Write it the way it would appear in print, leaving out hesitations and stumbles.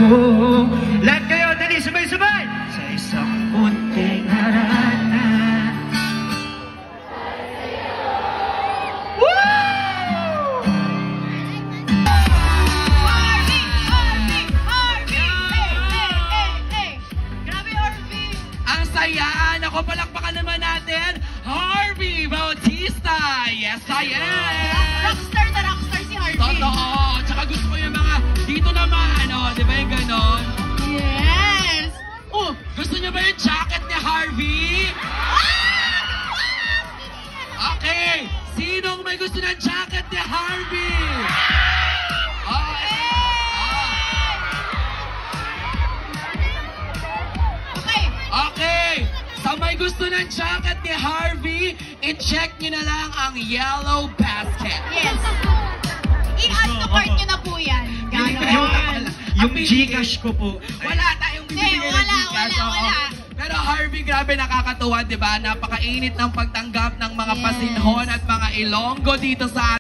Lahat kayo, dali, sabay-sabay! Sa isang munting harana. Ang sayaan! Ako, palakpakan naman natin, Harvey Bautista! Yes, I am! Rockstar na rockstar si Harvey. Totoo! Tsaka gusto ko yung mga dito naman, di ba yung ganon? Yes! Oh, gusto niyo ba yung jacket ni Harvey? Okay! Sinong may gusto ng jacket ni Harvey? Okay! Sa may gusto ng jacket ni Harvey, i-check niyo na lang ang yellow basket. Yes. I-add to cart nyo na po yan. Yung Gcash ko po. Wala tayong bibigay ng Gcash. Wala. Pero Harvey, grabe nakakatuwa, di ba? Napakainit ng pagtanggap ng mga Pasinhon at mga Ilonggo dito sa